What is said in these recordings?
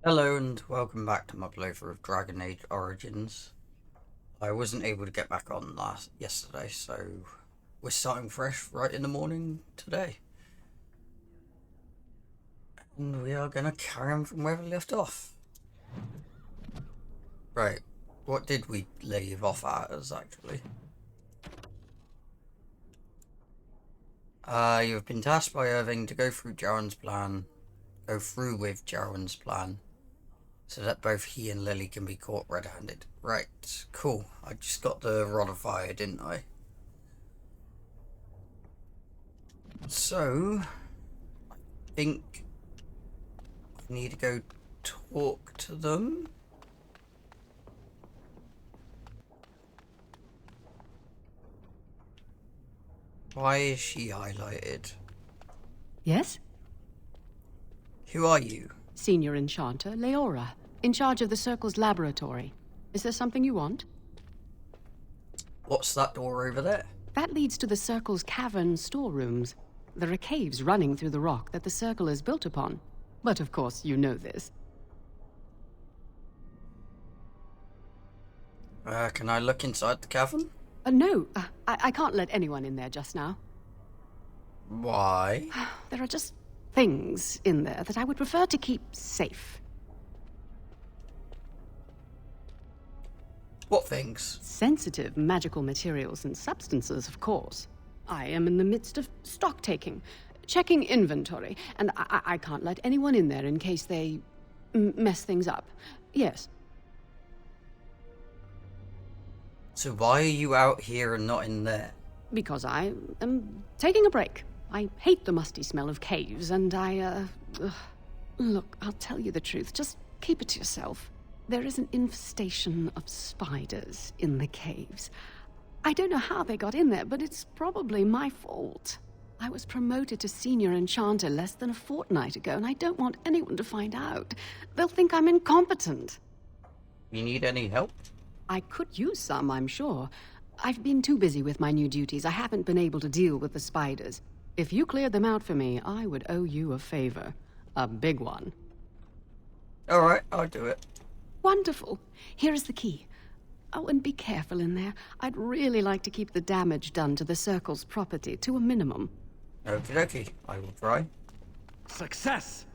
Hello and welcome back to my playthrough of Dragon Age Origins. I wasn't able to get back on yesterday, so we're starting fresh right in the morning today. And we are going to carry on from where we left off. Right, what did we leave off at as actually? You've been tasked by Irving to go through with Jarwan's plan, so that both he and Lily can be caught red-handed. Right, cool. I just got the Rod of Fire, didn't I? So, I think I need to go talk to them. Why is she highlighted? Yes? Who are you? Senior Enchanter, Leora, in charge of the Circle's laboratory. Is there something you want? What's that door over there? That leads to the Circle's cavern storerooms. There are caves running through the rock that the Circle is built upon. But of course, you know this. Can I look inside the cavern? No, I can't let anyone in there just now. Why? There are just things in there that I would prefer to keep safe. What things? Sensitive magical materials and substances, of course. I am in the midst of stock taking, checking inventory, and I can't let anyone in there in case they mess things up. Yes. So why are you out here and not in there? Because I am taking a break. I hate the musty smell of caves, and Look, I'll tell you the truth. Just keep it to yourself. There is an infestation of spiders in the caves. I don't know how they got in there, but it's probably my fault. I was promoted to Senior Enchanter less than a fortnight ago, and I don't want anyone to find out. They'll think I'm incompetent. You need any help? I could use some, I'm sure. I've been too busy with my new duties. I haven't been able to deal with the spiders. If you cleared them out for me, I would owe you a favor. A big one. Alright, I'll do it. Wonderful. Here is the key. Oh, and be careful in there. I'd really like to keep the damage done to the Circle's property to a minimum. Okie dokie, I will try. Success!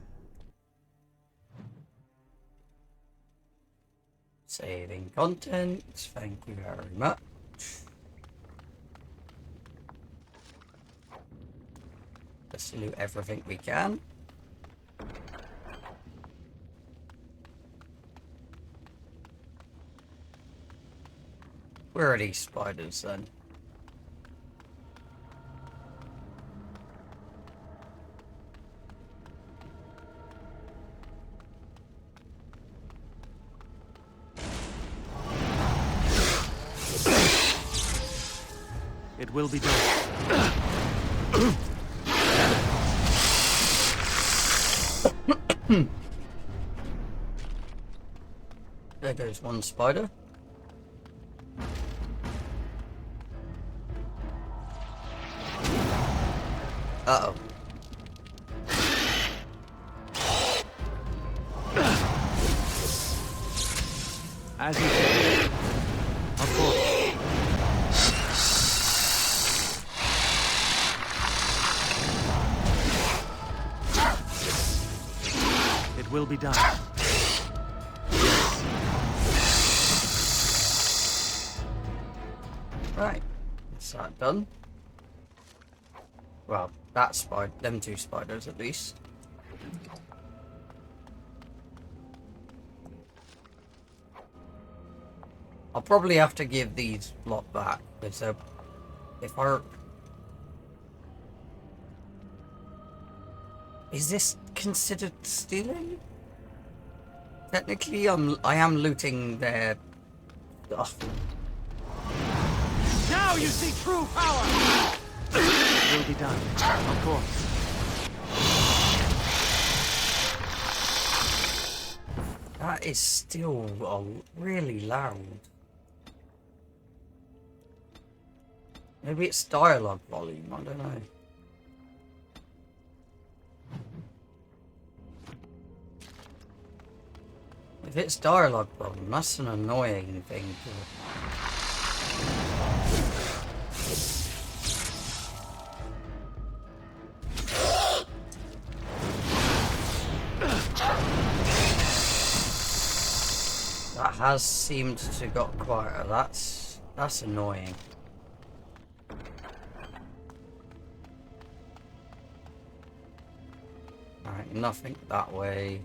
Saving contents, thank you very much. Let's loot everything we can. Where are these spiders then? It will be done. There goes one spider. Uh-oh. As you say. Of course. It will be done. Right. Is that done? Well, that spider, them two spiders at least. I'll probably have to give these lot back, because if I... Is this considered stealing? Technically, I am looting their stuff. Now you see true power! It will be done. Of course. That is still really loud. Maybe it's dialogue volume, I don't know. If it's dialogue problem, that's an annoying thing to... That has seemed to got quieter. That's annoying. Alright, nothing that way.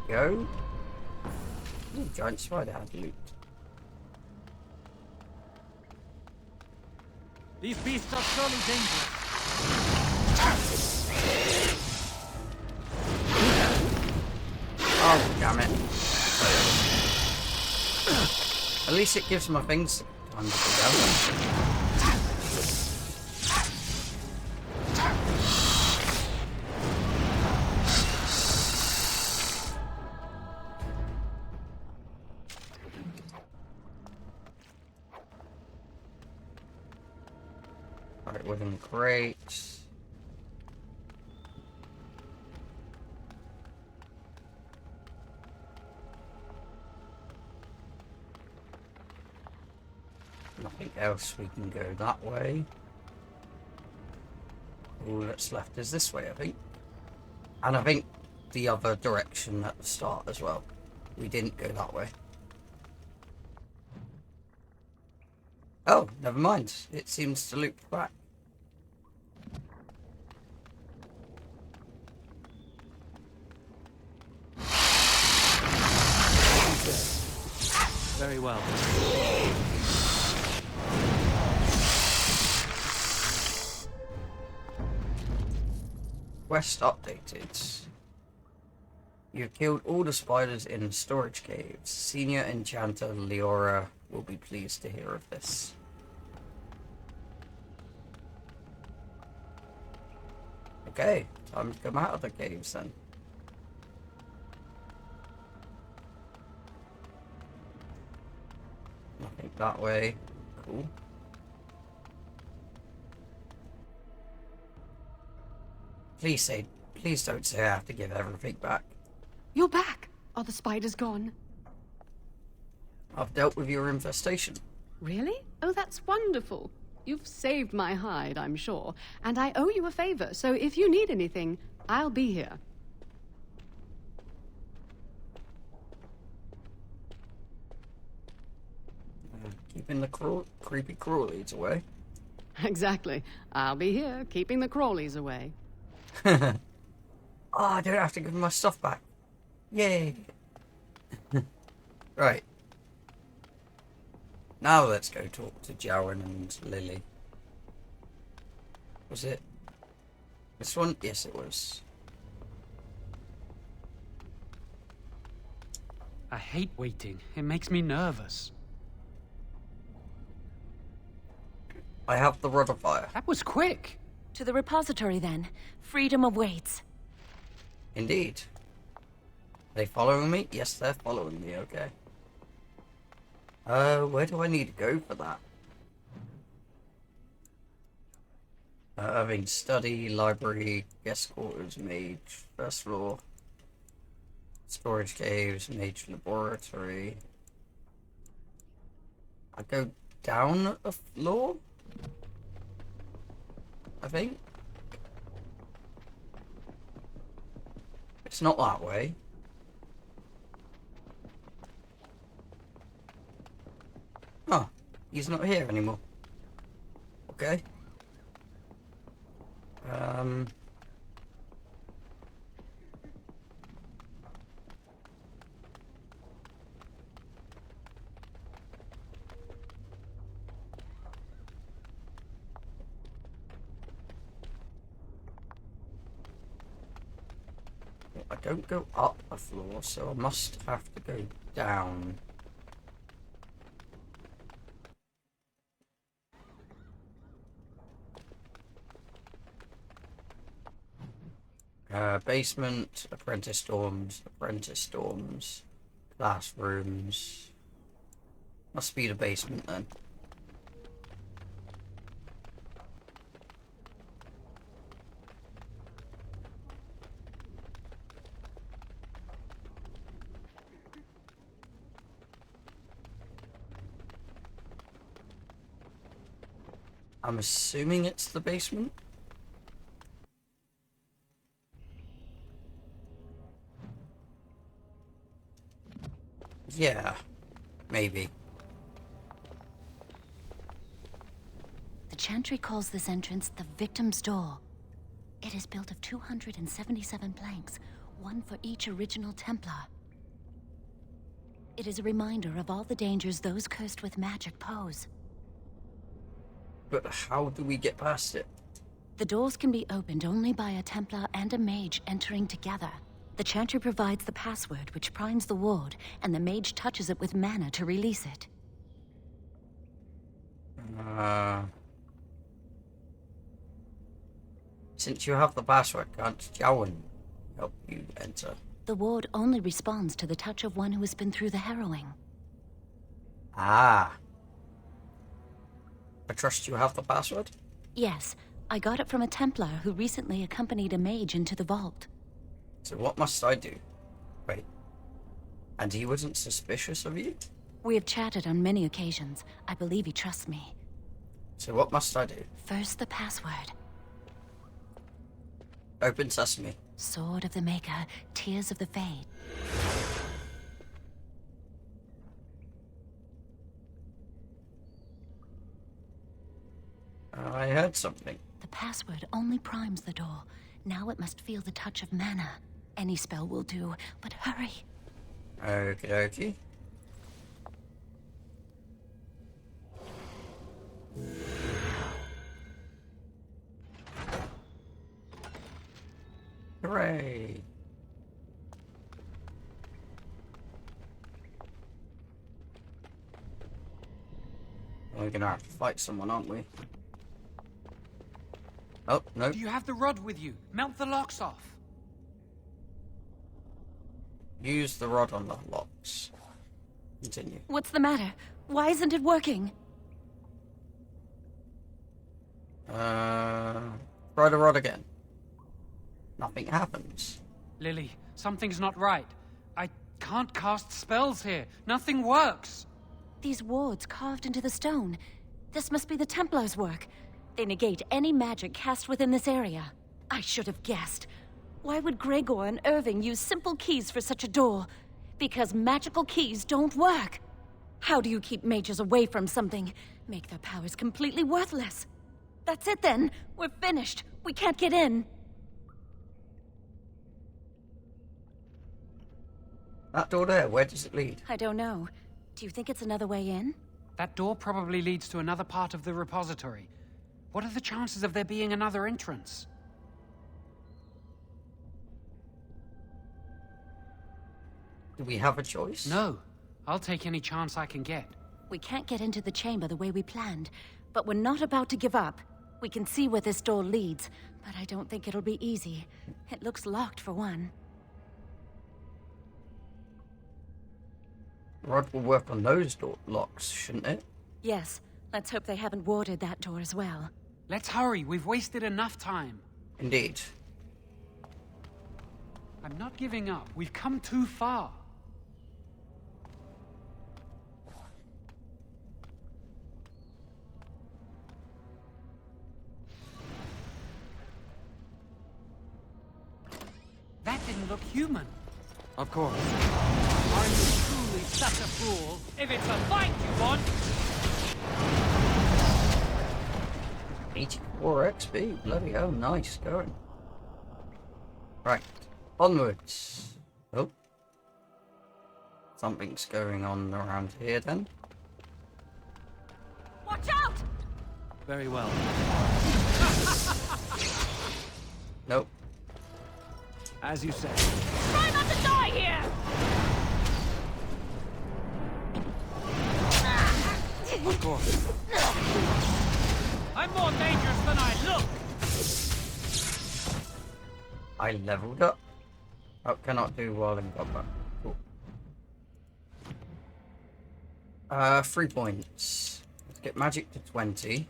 There we go. Ooh, giant spider had loot. These beasts are surely dangerous. Oh, damn it. At least it gives my things time to go down. Alright, wooden crates. Nothing else we can go that way. All that's left is this way, I think. And I think the other direction at the start as well. We didn't go that way. Oh, never mind. It seems to loop back. Very well. Quest updated. You've killed all the spiders in storage caves. Senior Enchanter Leora will be pleased to hear of this. Okay, time to come out of the caves then. Nothing that way. Cool. Please don't say I have to give everything back. You're back. Are the spiders gone? I've dealt with your infestation. Really? Oh, that's wonderful. You've saved my hide, I'm sure. And I owe you a favor, so if you need anything, I'll be here. Keeping the creepy crawlies away. Exactly. I'll be here, keeping the crawlies away. Oh, I don't have to give my stuff back. Yay. Right. Now let's go talk to Jowen and Lily. Was it this one? Yes, it was. I hate waiting. It makes me nervous. I have the rod of fire. That was quick. To the repository, then. Freedom awaits. Indeed. Are they following me? Yes, they're following me, okay. Where do I need to go for that? I mean, study, library, guest quarters, mage, first floor, storage caves, mage laboratory. I go down a floor? I think. It's not that way. Oh, he's not here anymore. Okay. I don't go up a floor, so I must have to go down. Basement, apprentice dorms, classrooms. Must be the basement then. I'm assuming it's the basement. Yeah, maybe. The Chantry calls this entrance the Victim's Door. It is built of 277 planks, one for each original Templar. It is a reminder of all the dangers those cursed with magic pose. But how do we get past it? The doors can be opened only by a Templar and a mage entering together. The Chantry provides the password, which primes the ward, and the mage touches it with mana to release it. Since you have the password, can't Jowan help you enter? The ward only responds to the touch of one who has been through the harrowing. Ah. I trust you have the password? Yes, I got it from a Templar who recently accompanied a mage into the vault. So what must I do? Wait. And he wasn't suspicious of you? We have chatted on many occasions. I believe he trusts me. So what must I do? First, the password. Open sesame. Sword of the Maker, Tears of the Fade. I heard something. The password only primes the door. Now it must feel the touch of mana. Any spell will do, but hurry. Okie dokie. Hooray! We're gonna have to fight someone, aren't we? Oh, no. Do you have the rod with you? Melt the locks off. Use the rod on the locks. Continue. What's the matter? Why isn't it working? Try the rod again. Nothing happens. Lily, something's not right. I can't cast spells here. Nothing works. These wards carved into the stone. This must be the Templars' work. They negate any magic cast within this area. I should have guessed. Why would Gregor and Irving use simple keys for such a door? Because magical keys don't work. How do you keep mages away from something? Make their powers completely worthless. That's it then. We're finished. We can't get in. That door there, where does it lead? I don't know. Do you think it's another way in? That door probably leads to another part of the repository. What are the chances of there being another entrance? Do we have a choice? No. I'll take any chance I can get. We can't get into the chamber the way we planned, but we're not about to give up. We can see where this door leads, but I don't think it'll be easy. It looks locked for one. Rod will work on those door locks, shouldn't it? Yes, let's hope they haven't warded that door as well. Let's hurry. We've wasted enough time. Indeed. I'm not giving up. We've come too far. That didn't look human. Of course. Are you truly such a fool? If it's a fight you want... 84 XP, bloody hell, nice going. Right, onwards. Oh. Something's going on around here then. Watch out! Very well. Nope. As you say. Try not to die here! Of course. I'm more dangerous than I look! I leveled up. Oh, cannot do while in combat. Cool. 3 points. Let's get magic to 20.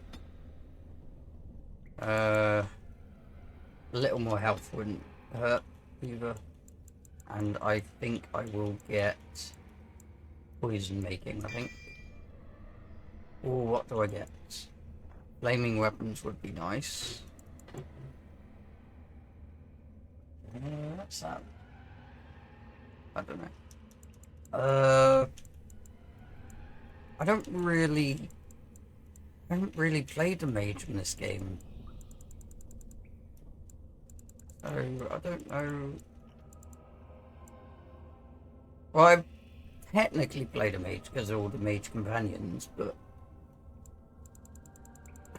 A little more health wouldn't hurt either. And I think I will get poison making, I think. Oh, what do I get? Flaming weapons would be nice. What's that? I don't know. I don't really play the mage in this game. So I don't know. Well, I technically played a mage because of all the mage companions, but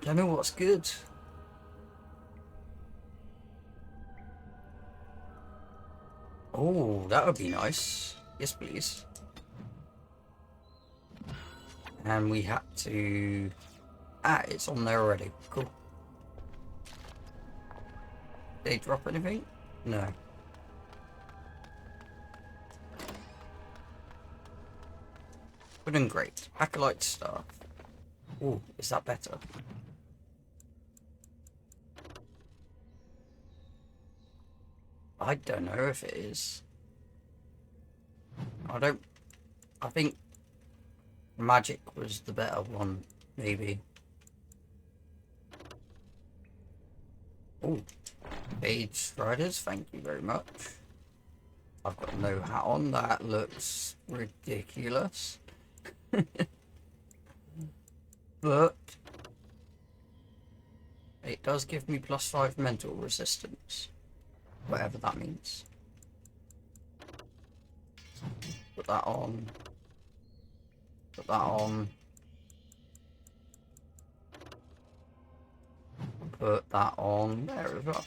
I don't know what's good. Oh, that would be nice. Yes, please. And we had to... Ah, it's on there already. Cool. Did they drop anything? No. Wooden great. Acolyte staff. Oh, is that better? I don't know if it is. I think magic was the better one, maybe. Oh, Page Striders, thank you very much. I've got no hat on, that looks ridiculous. But it does give me +5 mental resistance. Whatever that means. Put that on. Put that on. Put that on there as well.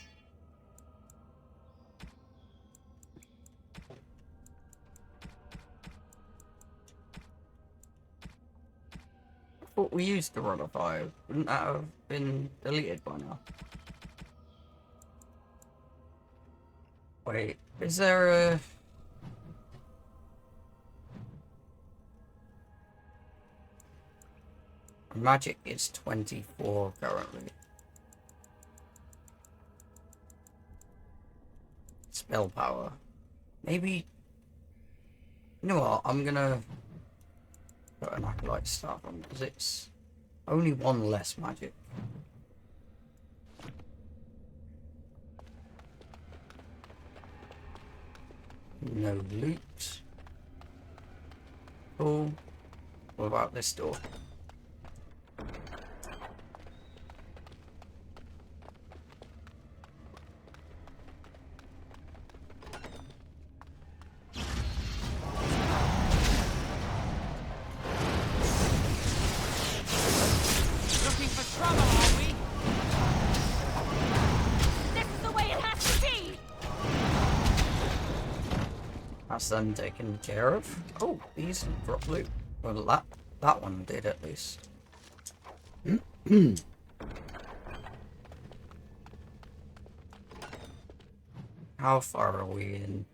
I thought we used the rod of fire. Wouldn't that have been deleted by now? Wait, is there a... Magic is 24 currently. Spell power. Maybe... You know what, I'm gonna put an acolyte staff on because it's only 1 less magic. No loot. Cool. What about this door? Looking for trouble, are we? This is the way it has to be! That's them taken care of. Oh, these drop loot. Well, that one did at least. How far are we in?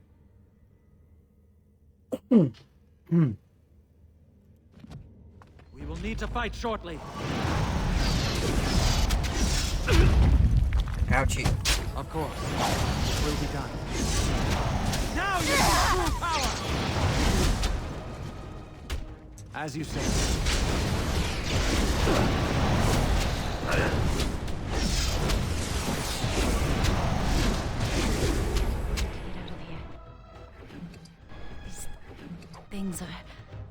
We will need to fight shortly. Ouchie. Of course. It will be done. Now you have true power! As you say. These things are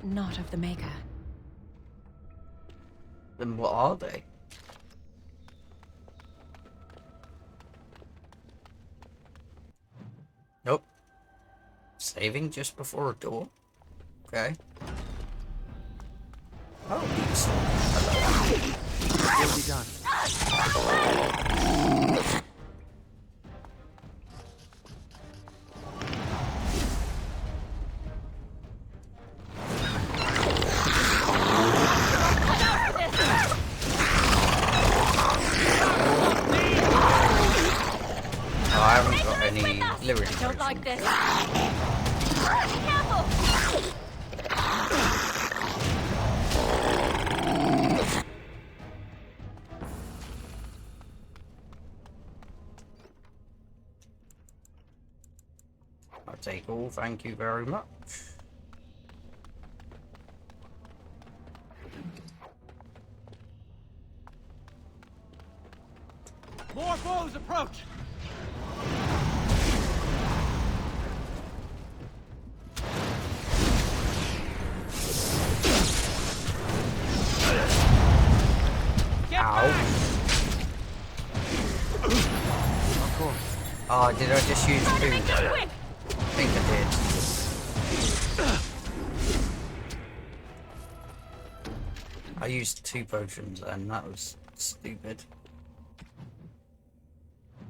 not of the Maker. Then what are they? Nope. Saving just before a door? Okay. Oh, these. It will be done. Oh, I haven't got any like this. Careful! I'll take all, thank you very much. More foes approach! Get Ow. back! Of course. Oh, did I just use Try to food? make this quick! I think I did. I used 2 potions and that was stupid.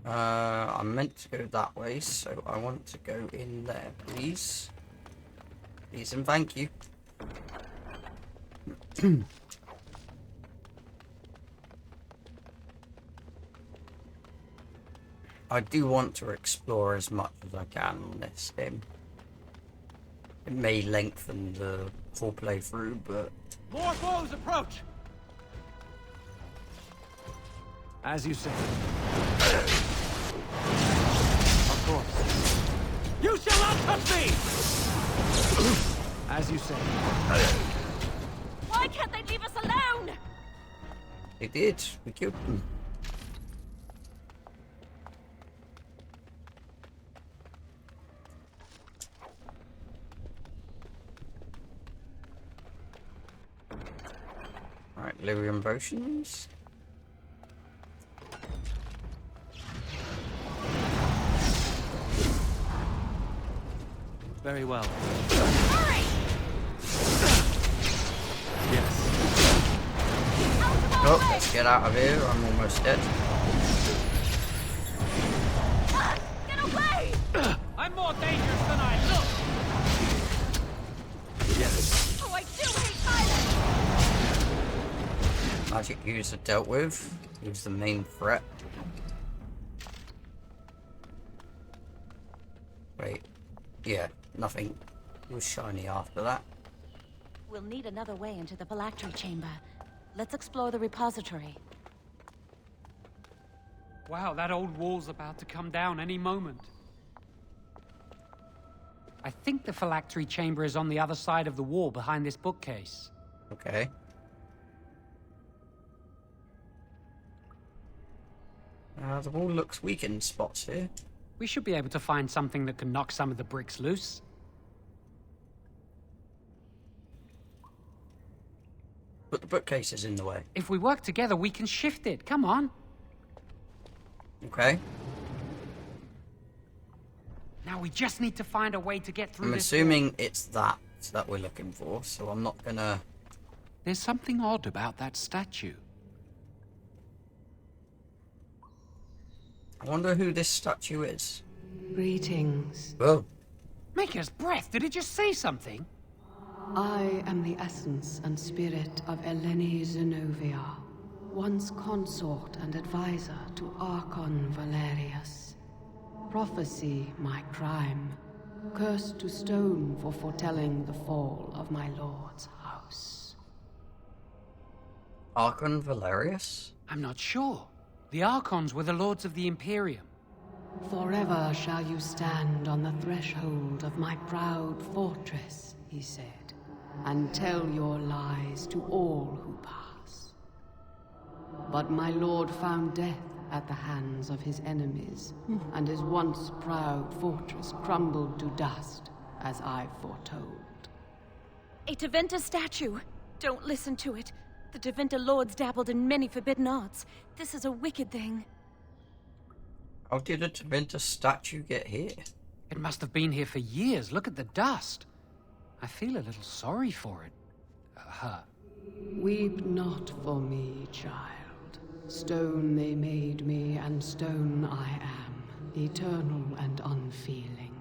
I'm meant to go that way, so I want to go in there, please. Please and thank you. I do want to explore as much as I can in this game. It may lengthen the whole playthrough, but More foes approach! As you say. Of course. You shall not touch me! As you say. Why can't they leave us alone? they did. We killed them. Alright, lyrium potions. Very well. Hurry! Yes. Oh, let's get out of here. I'm almost dead. Ah, get away! I'm more dangerous than I look! Yes. Oh, I do hate violence! Magic user dealt with. Who's the main threat? Wait. Yeah, nothing was shiny after that. We'll need another way into the phylactery chamber. Let's explore the repository. Wow, that old wall's about to come down any moment. I think the phylactery chamber is on the other side of the wall behind this bookcase. Okay. The wall looks weak in spots here. We should be able to find something that can knock some of the bricks loose. But the bookcase is in the way. If we work together, we can shift it. Come on. Okay. Now we just need to find a way to get through I'm this assuming it's that we're looking for, so I'm not gonna... There's something odd about that statue. I wonder who this statue is. Greetings. Oh, Maker's breath, did it just say something? I am the essence and spirit of Eleni Zenobia, once consort and advisor to Archon Valerius. Prophecy my crime, cursed to stone for foretelling the fall of my lord's house. Archon Valerius? I'm not sure. The Archons were the lords of the Imperium. Forever shall you stand on the threshold of my proud fortress, he said, and tell your lies to all who pass. But my lord found death at the hands of his enemies, and his once proud fortress crumbled to dust, as I foretold. A Teventa statue. Don't listen to it. The Teventa lords dabbled in many forbidden arts. This is a wicked thing. How did a Teventa statue get here? It must have been here for years. Look at the dust. I feel a little sorry for it. Her. Weep not for me, child. Stone they made me, and stone I am, eternal and unfeeling.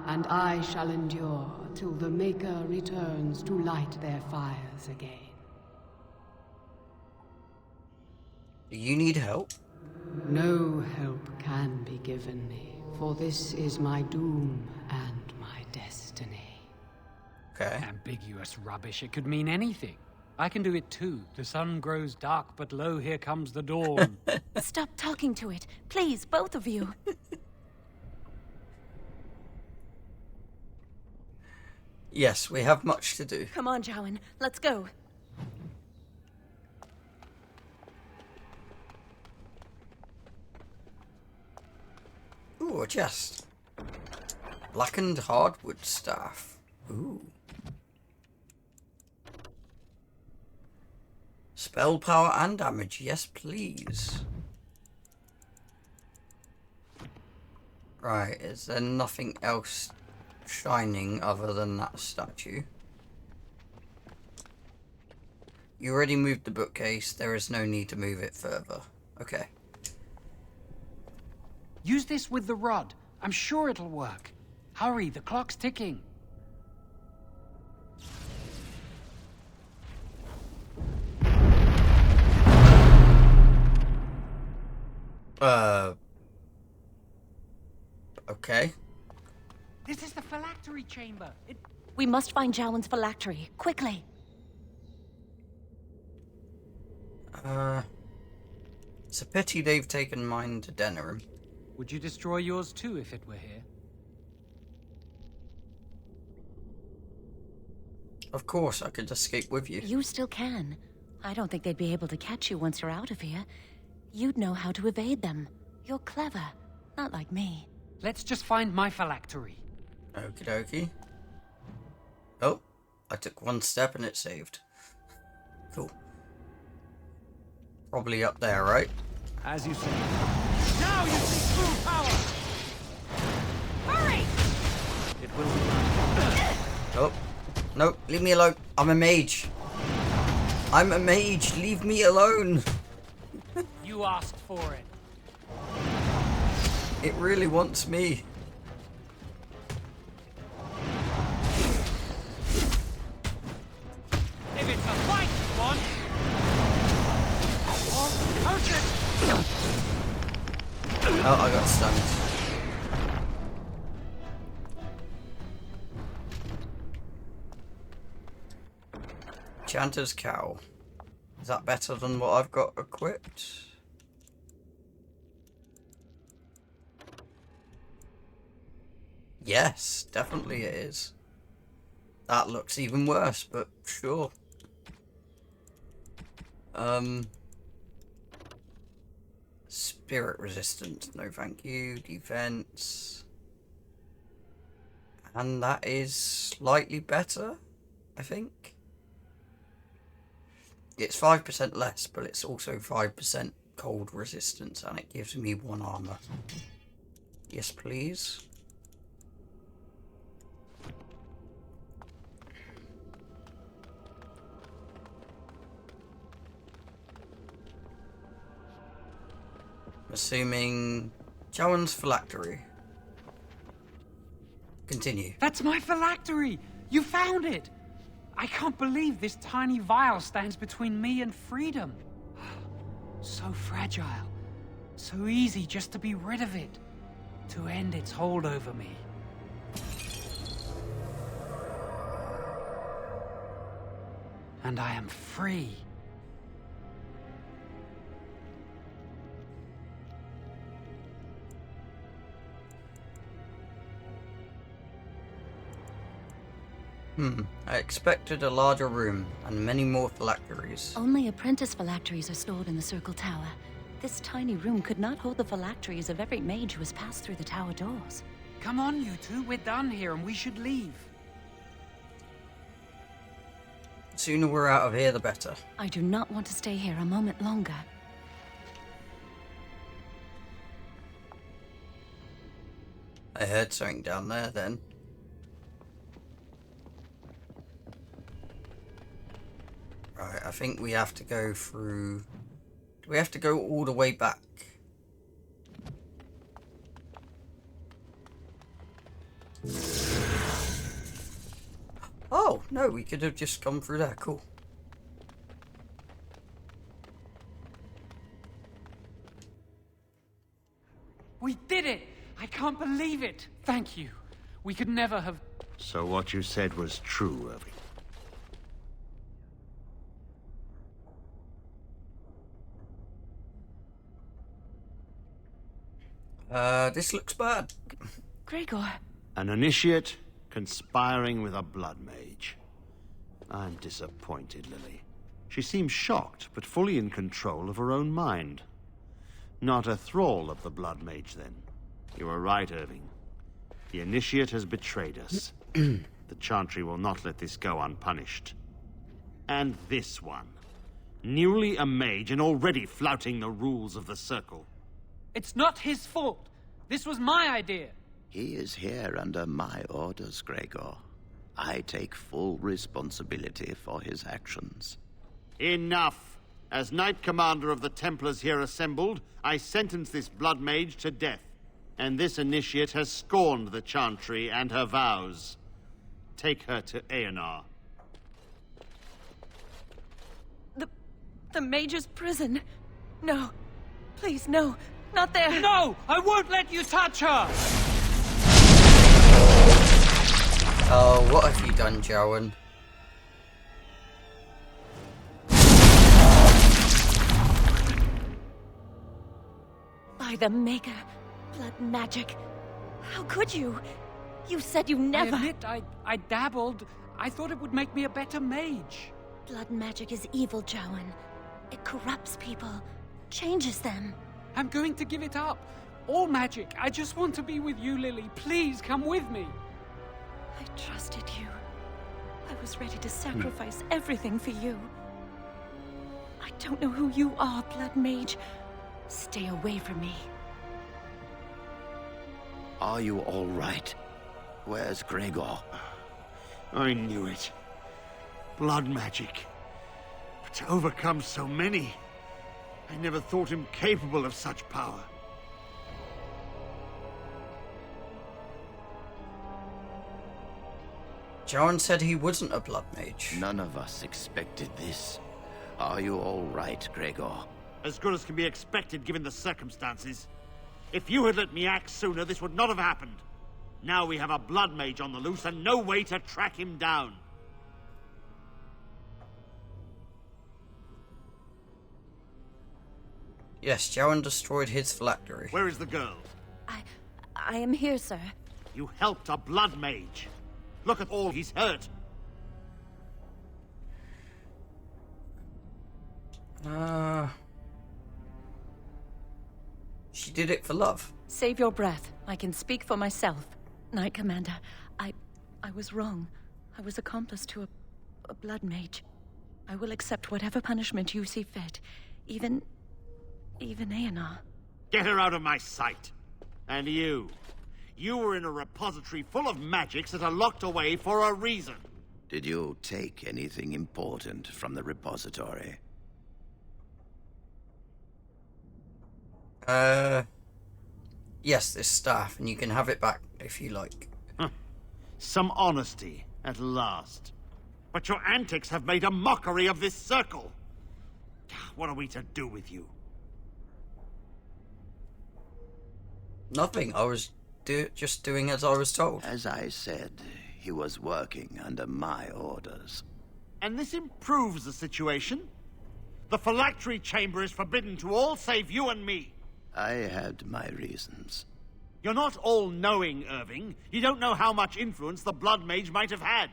And I shall endure till the Maker returns to light their fires again. Do you need help? No help can be given me, For this is my doom and my destiny. Okay. Ambiguous rubbish. It could mean anything. I can do it too. The sun grows dark, but lo, here comes the dawn. Stop talking to it. Please, both of you. Yes, we have much to do. Come on, Jowan. Let's go. Ooh, a chest. Blackened hardwood staff. Ooh. Spell power and damage. Yes, please. Right, is there nothing else shining other than that statue? You already moved the bookcase. There is no need to move it further. Okay. Use this with the rod. I'm sure it'll work. Hurry, the clock's ticking. Okay. This is the phylactery chamber. We must find Jowan's phylactery. Quickly. It's a pity they've taken mine to Denerim. Would you destroy yours too if it were here? Of course, I could escape with you. You still can. I don't think they'd be able to catch you once you're out of here. You'd know how to evade them. You're clever. Not like me. Let's just find my phylactery. Okie dokie. Oh, I took one step and it saved. Cool. Probably up there, right? As you say. Now you see true power! Hurry! It will be done. Oh. No, leave me alone. I'm a mage. I'm a mage. Leave me alone. You asked for it. It really wants me. If it's a fight you want. Coach it! Oh, I got stunned. Chanter's cowl. Is that better than what I've got equipped? Yes, definitely it is. That looks even worse, but sure. Spirit resistance, no thank you. Defense. And that is slightly better, I think. It's 5% less, but it's also 5% cold resistance, and it gives me 1 armor. Yes, please. Assuming Jowan's phylactery. Continue. That's my phylactery! You found it! I can't believe this tiny vial stands between me and freedom. So fragile. So easy just to be rid of it. To end its hold over me. And I am free. I expected a larger room and many more phylacteries. Only apprentice phylacteries are stored in the Circle Tower. This tiny room could not hold the phylacteries of every mage who has passed through the tower doors. Come on, you two. We're done here and we should leave. The sooner we're out of here, the better. I do not want to stay here a moment longer. I heard something down there then. Right, I think we have to go through... Do we have to go all the way back? Oh, no, we could have just gone through there. Cool. We did it! I can't believe believe it! Thank you. We could never have... So what you said was true, Irving. This looks bad. Gregor. An initiate conspiring with a blood mage. I'm disappointed, Lily. She seems shocked, but fully in control of her own mind. Not a thrall of the blood mage, then. You were right, Irving. The initiate has betrayed us. The Chantry will not let this go unpunished. And this one. Newly a mage and already flouting the rules of the Circle. It's not his fault. This was my idea. He is here under my orders, Gregor. I take full responsibility for his actions. Enough! As Knight Commander of the Templars here assembled, I sentence this blood mage to death. And this initiate has scorned the Chantry and her vows. Take her to Aenar. The Mage's prison. No. Please, no. Not there. No! I won't let you touch her! Oh, what have you done, Jowan? By the Maker. Blood magic. How could you? You said you never... I admit, I dabbled. I thought it would make me a better mage. Blood magic is evil, Jowan. It corrupts people. Changes them. I'm going to give it up. All magic. I just want to be with you, Lily. Please come with me. I trusted you. I was ready to sacrifice everything for you. I don't know who you are, Blood Mage. Stay away from me. Are you all right? Where's Gregor? I knew it. Blood magic. But to overcome so many, I never thought him capable of such power. Jowan said he wasn't a blood mage. None of us expected this. Are you all right, Gregor? As good as can be expected given the circumstances. If you had let me act sooner, this would not have happened. Now we have a blood mage on the loose and no way to track him down. Yes, Jowan destroyed his phylactery. Where is the girl? I am here, sir. You helped a blood mage. Look at all he's hurt. She did it for love. Save your breath. I can speak for myself. Knight Commander, I was wrong. I was accomplice to a blood mage. I will accept whatever punishment you see fit. Even Aenar. Get her out of my sight. And you. You were in a repository full of magics that are locked away for a reason. Did you take anything important from the repository? Yes, this staff, and you can have it back if you like. Some honesty, at last. But your antics have made a mockery of this circle. What are we to do with you? Nothing. I was just doing as I was told. As I said, he was working under my orders. And this improves the situation? The phylactery chamber is forbidden to all save you and me. I had my reasons. You're not all-knowing, Irving. You don't know how much influence the Blood Mage might have had.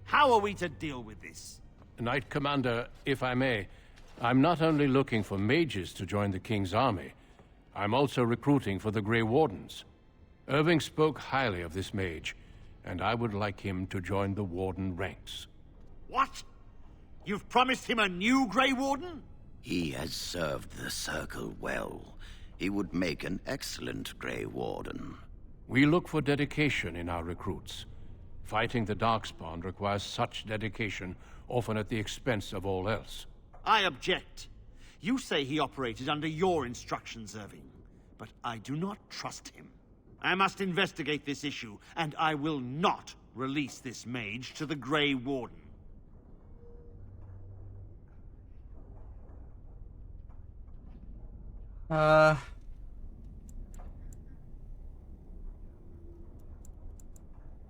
How are we to deal with this? Knight Commander, if I may, I'm not only looking for mages to join the King's army, I'm also recruiting for the Grey Wardens. Irving spoke highly of this mage, and I would like him to join the Warden ranks. What? You've promised him a new Grey Warden? He has served the Circle well. He would make an excellent Grey Warden. We look for dedication in our recruits. Fighting the Darkspawn requires such dedication, often at the expense of all else. I object. You say he operated under your instructions, Irving, but I do not trust him. I must investigate this issue, and I will not release this mage to the Grey Warden.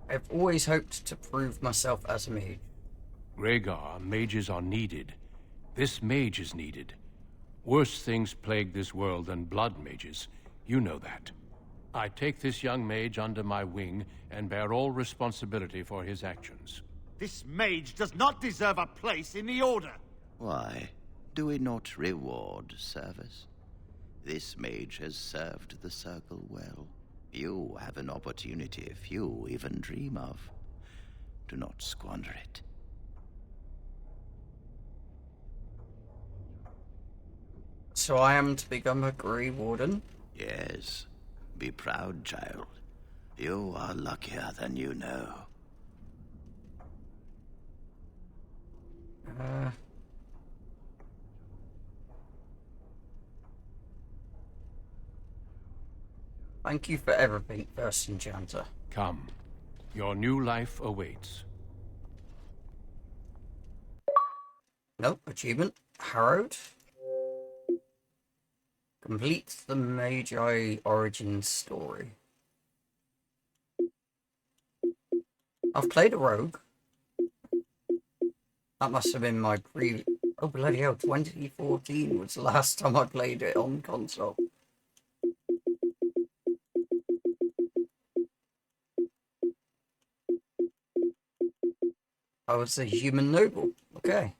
I've always hoped to prove myself as a mage. Rhaegar, mages are needed. This mage is needed. Worse things plague this world than blood mages. You know that. I take this young mage under my wing and bear all responsibility for his actions. This mage does not deserve a place in the Order. Why do we not reward service? This mage has served the Circle well. You have an opportunity few even dream of. Do not squander it. So I am to become a Grey Warden? Yes. Be proud, child. You are luckier than you know. Thank you for everything, First Enchanter. Come. Your new life awaits. Nope, achievement. Harrowed. Complete the Magi origin story. I've played a rogue. That must have been my Oh bloody hell, 2014 was the last time I played it on console. I was a human noble. Okay.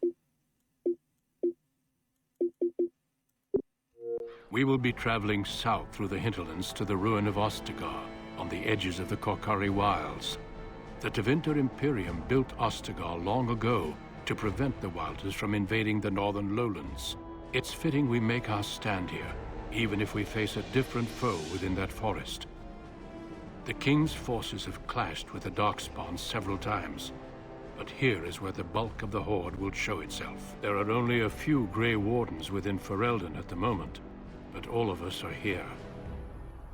We will be traveling south through the hinterlands to the ruin of Ostagar, on the edges of the Korkari Wilds. The Tevinter Imperium built Ostagar long ago to prevent the Wilders from invading the northern lowlands. It's fitting we make our stand here, even if we face a different foe within that forest. The King's forces have clashed with the Darkspawn several times, but here is where the bulk of the Horde will show itself. There are only a few Grey Wardens within Ferelden at the moment, but all of us are here.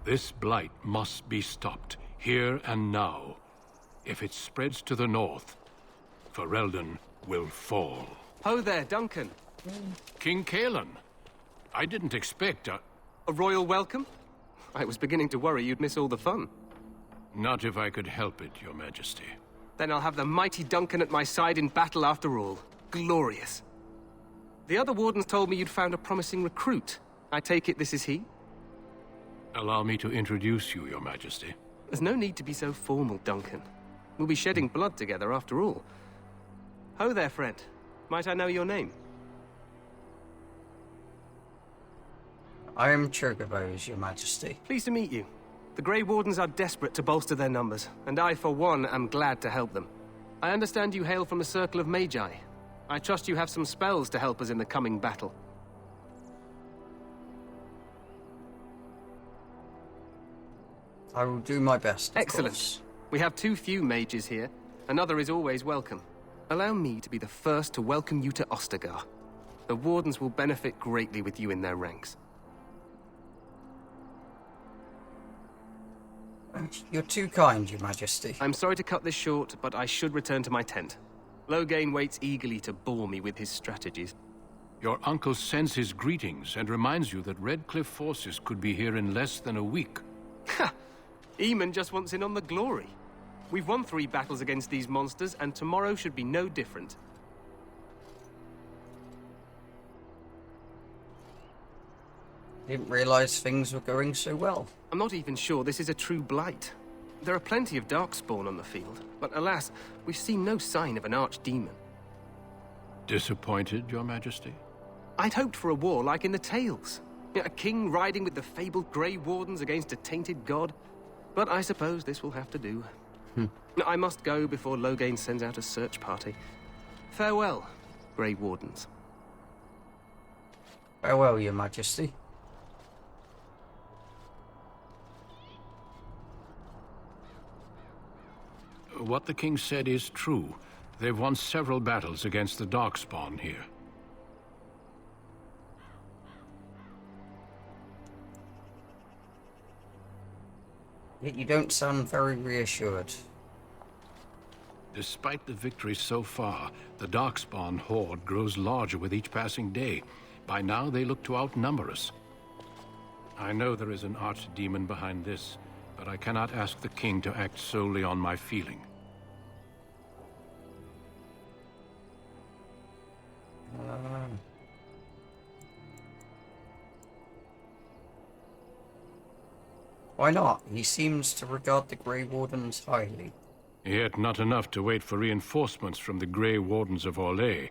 This blight must be stopped, here and now. If it spreads to the north, Ferelden will fall. Ho there, Duncan. King Kaelin, I didn't expect A royal welcome? I was beginning to worry you'd miss all the fun. Not if I could help it, Your Majesty. Then I'll have the mighty Duncan at my side in battle after all. Glorious. The other wardens told me you'd found a promising recruit. I take it this is he? Allow me to introduce you, Your Majesty. There's no need to be so formal, Duncan. We'll be shedding blood together after all. Ho there, friend. Might I know your name? I am Chocobos, Your Majesty. Pleased to meet you. The Grey Wardens are desperate to bolster their numbers, and I, for one, am glad to help them. I understand you hail from the Circle of Magi. I trust you have some spells to help us in the coming battle. I will do my best, of Excellent. course. We have too few mages here. Another is always welcome. Allow me to be the first to welcome you to Ostagar. The Wardens will benefit greatly with you in their ranks. You're too kind, Your Majesty. I'm sorry to cut this short, but I should return to my tent. Loghain waits eagerly to bore me with his strategies. Your uncle sends his greetings and reminds you that Redcliffe forces could be here in less than a week. Ha! Eamon just wants in on the glory. We've won 3 battles against these monsters, and tomorrow should be no different. Didn't realize things were going so well. I'm not even sure this is a true blight. There are plenty of Darkspawn on the field, but alas, we've seen no sign of an archdemon. Disappointed, Your Majesty? I'd hoped for a war like in the tales. A king riding with the fabled Grey Wardens against a tainted god. But I suppose this will have to do. I must go before Loghain sends out a search party. Farewell, Grey Wardens. Farewell, Your Majesty. What the king said is true. They've won several battles against the Darkspawn here. Yet you don't sound very reassured. Despite the victories so far, the Darkspawn horde grows larger with each passing day. By now, they look to outnumber us. I know there is an archdemon behind this, but I cannot ask the king to act solely on my feeling. Why not? He seems to regard the Grey Wardens highly. Yet not enough to wait for reinforcements from the Grey Wardens of Orlais.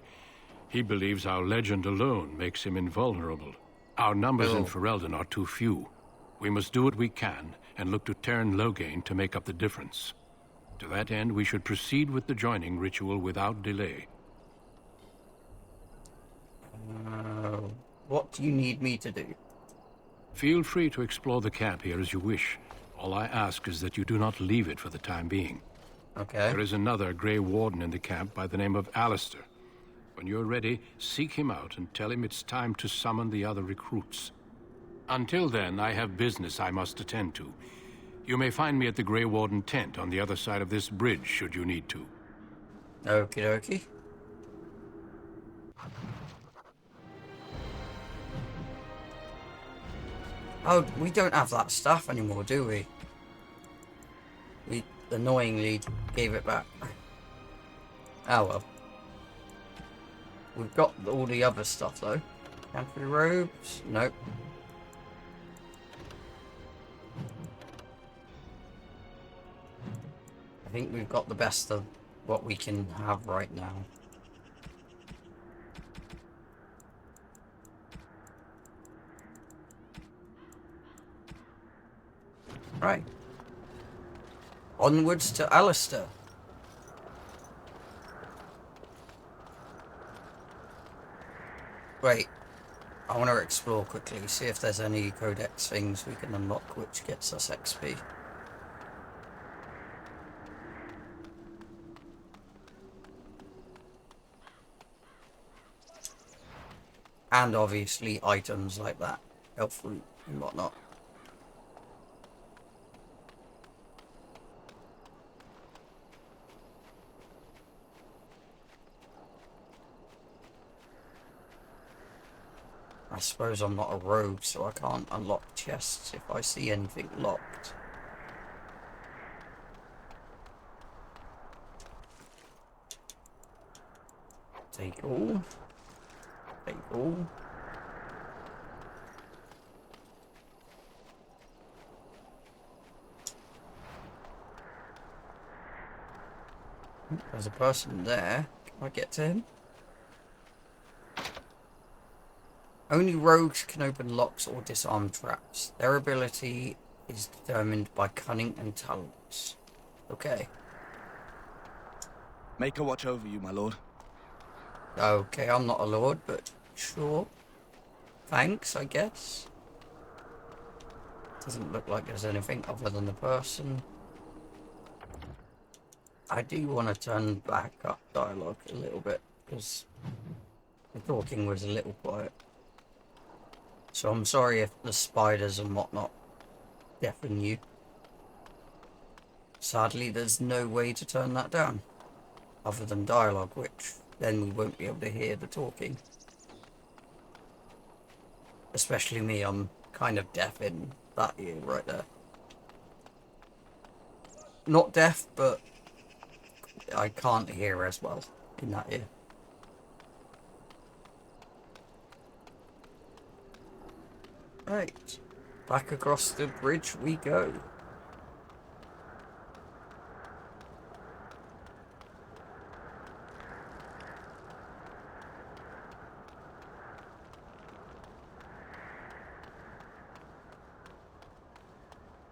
He believes our legend alone makes him invulnerable. Our numbers in Ferelden are too few. We must do what we can, and look to Teyrn Loghain to make up the difference. To that end, we should proceed with the joining ritual without delay. What do you need me to do? Feel free to explore the camp here as you wish. All I ask is that you do not leave it for the time being. Okay. There is another Grey Warden in the camp by the name of Alistair. When you're ready, seek him out and tell him it's time to summon the other recruits. Until then, I have business I must attend to. You may find me at the Grey Warden tent on the other side of this bridge, should you need to. Okie dokie. Oh, we don't have that staff anymore, do we? We annoyingly gave it back. Oh well. We've got all the other stuff though. Country robes? Nope. I think we've got the best of what we can have right now. Right. Onwards to Alistair. Wait. I want to explore quickly, see if there's any codex things we can unlock which gets us XP. And obviously items like that. Elf fruit and whatnot. I suppose I'm not a rogue, so I can't unlock chests if I see anything locked. Take all. Take all. There's a person there. Can I get to him? Only rogues can open locks or disarm traps. Their ability is determined by cunning and talents. Okay. Make a watch over you, my lord. Okay, I'm not a lord, but sure. Thanks, I guess. Doesn't look like there's anything other than the person. I do want to turn back up dialogue a little bit, because the talking was a little quiet. So I'm sorry if the spiders and whatnot deafen you. Sadly, there's no way to turn that down, other than dialogue, which then we won't be able to hear the talking. Especially me, I'm kind of deaf in that ear right there. Not deaf, but I can't hear as well in that ear. Right, back across the bridge we go.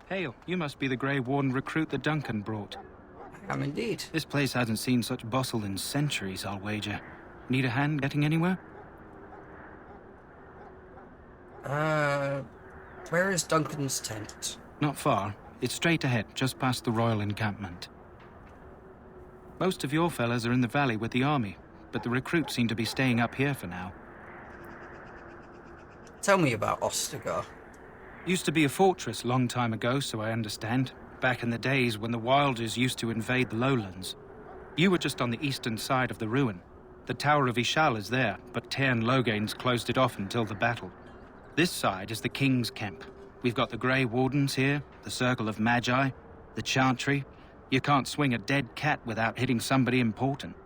Hail, you must be the Grey Warden recruit that Duncan brought. I am indeed. This place hasn't seen such bustle in centuries, I'll wager. Need a hand getting anywhere? Where is Duncan's tent? Not far. It's straight ahead, just past the royal encampment. Most of your fellas are in the valley with the army, but the recruits seem to be staying up here for now. Tell me about Ostagar. Used to be a fortress long time ago, so I understand. Back in the days when the Wilders used to invade the lowlands. You were just on the eastern side of the ruin. The Tower of Ishal is there, but Teyrn Loghain's closed it off until the battle. This side is the King's camp. We've got the Grey Wardens here, the Circle of Magi, the Chantry. You can't swing a dead cat without hitting somebody important.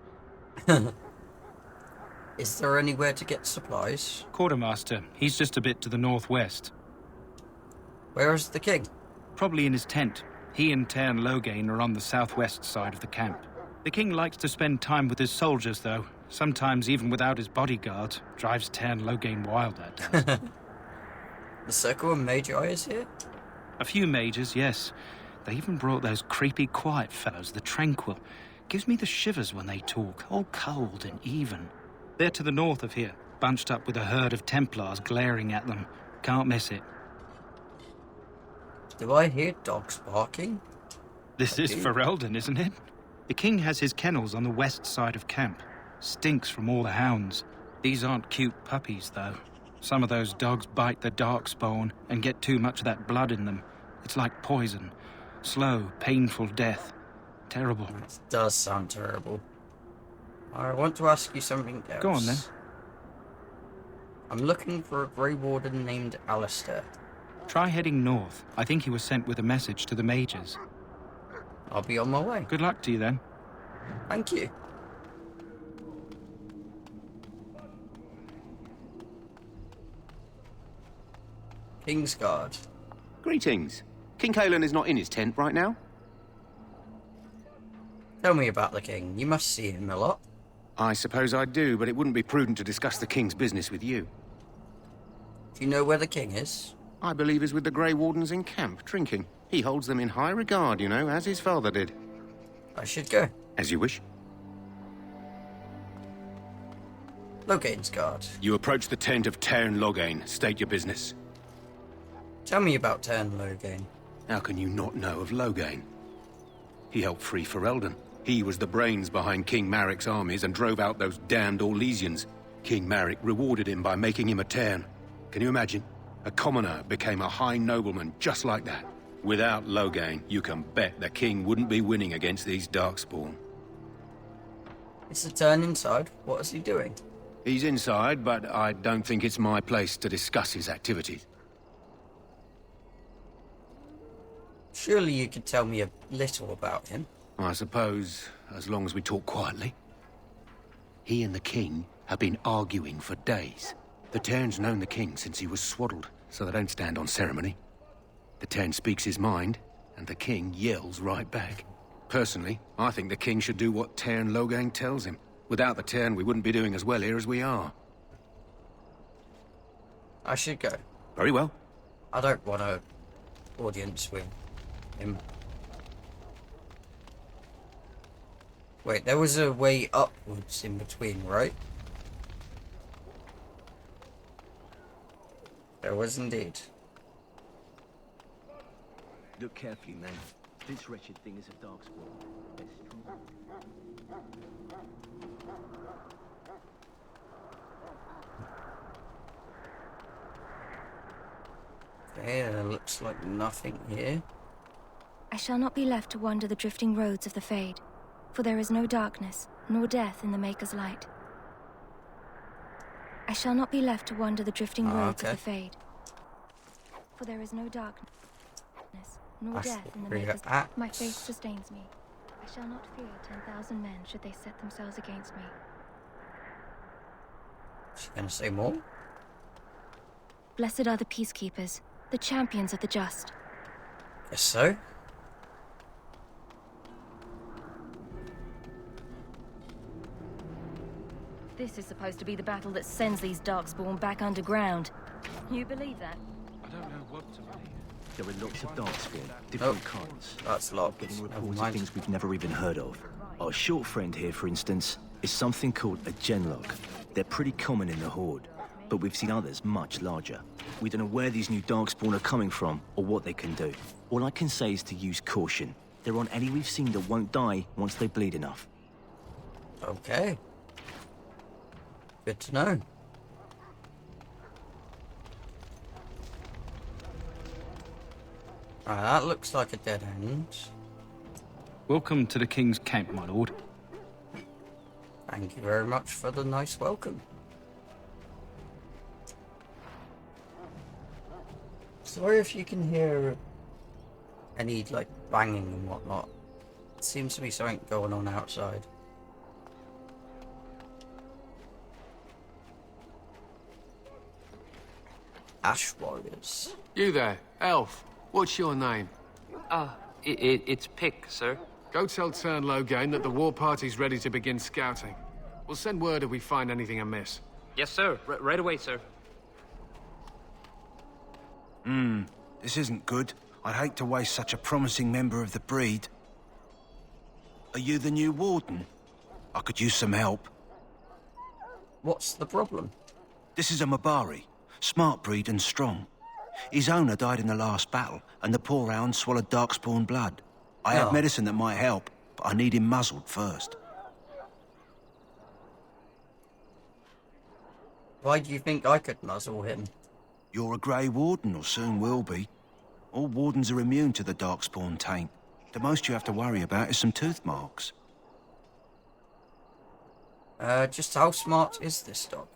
Is there anywhere to get supplies? Quartermaster, he's just a bit to the northwest. Where is the king? Probably in his tent. He and Tairn Loghain are on the southwest side of the camp. The king likes to spend time with his soldiers, though. Sometimes even without his bodyguard. Drives Tairn Loghain wild, that does. The Circle of Magi is here? A few mages, yes. They even brought those creepy quiet fellows, the Tranquil. Gives me the shivers when they talk, all cold and even. They're to the north of here, bunched up with a herd of Templars glaring at them. Can't miss it. Do I hear dogs barking? This is Ferelden, isn't it? The king has his kennels on the west side of camp. Stinks from all the hounds. These aren't cute puppies, though. Some of those dogs bite the darkspawn and get too much of that blood in them. It's like poison. Slow, painful death. Terrible. It does sound terrible. I want to ask you something else. Go on, then. I'm looking for a Grey Warden named Alistair. Try heading north. I think he was sent with a message to the mages. I'll be on my way. Good luck to you, then. Thank you. Kingsguard. Greetings. King Kaelan is not in his tent right now. Tell me about the king. You must see him a lot. I suppose I do, but it wouldn't be prudent to discuss the king's business with you. Do you know where the king is? I believe he's with the Grey Wardens in camp, drinking. He holds them in high regard, you know, as his father did. I should go. As you wish. Loghain's guard. You approach the tent of Tairn Loghain. State your business. Tell me about Tairn Loghain. How can you not know of Loghain? He helped free Ferelden. He was the brains behind King Maric's armies and drove out those damned Orlesians. King Maric rewarded him by making him a Tairn. Can you imagine? A commoner became a high nobleman just like that. Without Loghain, you can bet the king wouldn't be winning against these Darkspawn. Is the Tairn inside? What is he doing? He's inside, but I don't think it's my place to discuss his activities. Surely you could tell me a little about him. I suppose, as long as we talk quietly. He and the king have been arguing for days. The Tairn's known the king since he was swaddled, so they don't stand on ceremony. The Tairn speaks his mind, and the king yells right back. Personally, I think the king should do what Tairn Loghain tells him. Without the Tairn, we wouldn't be doing as well here as we are. I should go. Very well. I don't want an audience with him. Wait, there was a way upwards in between, right? There was indeed. Look carefully, man. This wretched thing is a darkspawn. They're strong. Okay, looks like nothing here. I shall not be left to wander the drifting roads of the Fade, for there is no darkness, nor death in the Maker's light. I shall not be left to wander the drifting roads of the Fade, for there is no darkness, nor death in the Maker's light. My faith sustains me. I shall not fear 10,000 men should they set themselves against me. Is she gonna say more? Blessed are the peacekeepers, the champions of the just. Guess so. This is supposed to be the battle that sends these Darkspawn back underground. You believe that? I don't know what to believe. There are lots of darkspawn, different kinds. That's a lot. Getting reports of things we've never even heard of. Our short friend here, for instance, is something called a genlock. They're pretty common in the Horde, but we've seen others much larger. We don't know where these new darkspawn are coming from or what they can do. All I can say is to use caution. There aren't any we've seen that won't die once they bleed enough. Okay. Good to know. Right, that looks like a dead end. Welcome to the King's camp, my lord. Thank you very much for the nice welcome. Sorry if you can hear any, like, banging and whatnot. It seems to be something going on outside. Ash Warriors. You there, elf. What's your name? It's Pick, sir. Go tell Turn Logain that the war party's ready to begin scouting. We'll send word if we find anything amiss. Yes, sir. Right away, sir. This isn't good. I'd hate to waste such a promising member of the breed. Are you the new warden? I could use some help. What's the problem? This is a Mabari. Smart breed and strong. His owner died in the last battle, and the poor hound swallowed darkspawn blood. I have medicine that might help, but I need him muzzled first. Why do you think I could muzzle him? You're a Grey Warden, or soon will be. All wardens are immune to the darkspawn taint. The most you have to worry about is some tooth marks. Just how smart is this dog?